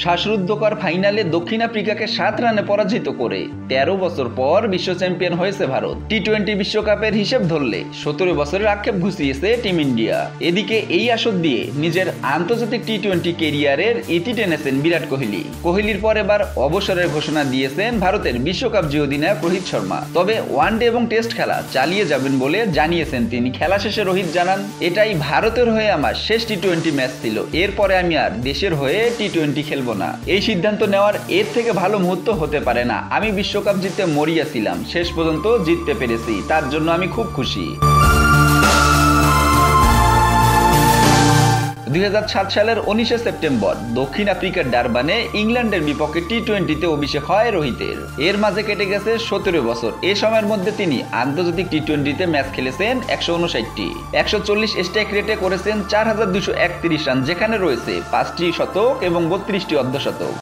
শ্বাসরুদ্ধকর ফাইনালে দক্ষিণ আফ্রিকাকে 7 রানে পরাজিত করে 13 বছর পর বিশ্ব চ্যাম্পিয়ন হয়েছে ভারত। টি-20 বিশ্বকাপের হিসেব ধরলে 17 বছরের আক্ষেপ ঘুচিয়েছে টিম ইন্ডিয়া। এদিকে এই আসর দিয়ে নিজের আন্তর্জাতিক টি-20 ক্যারিয়ারের ইতি টেনেছেন বিরাট কোহলি। কোহলির পর এবার অবসরের ঘোষণা দিয়েছেন ভারতের বিশ্বকাপ জয়ী অধিনায়ক রোহিত শর্মা। তবে ওয়ানডে এবং টেস্ট খেলা চালিয়ে যাবেন বলে জানিয়েছেন তিনি। খেলা শেষে রোহিত জানান, এটাই ভারতের হয়ে আমার শেষ টি-20 ম্যাচ ছিল। এরপরে আমি আর দেশের হয়ে টি-20 খেলবো না। এই সিদ্ধান্ত নেওয়ার এর থেকে ভালো মুহূর্ত হতে পারে না। আমি বিশ্বকাপ জিততে মরিয়া ছিলাম, শেষ পর্যন্ত জিততে পেরেছি, তার জন্য আমি খুব খুশি। 2007 সালের 19 সেপ্টেম্বর দক্ষিণ আফ্রিকার ডারবানে ইংল্যান্ডের বিপক্ষে টি-20তে অভিষেক হয় রোহিতের। এর মাঝে কেটে গেছে 17 বছর। এ সময়ের মধ্যে তিনি আন্তর্জাতিক টি-20তে ম্যাচ খেলেছেন 159টি, 140 স্ট্রাইক রেটে করেছেন 4231 রান, যেখানে রয়েছে 5টি শতক এবং 32টি অর্ধশতক।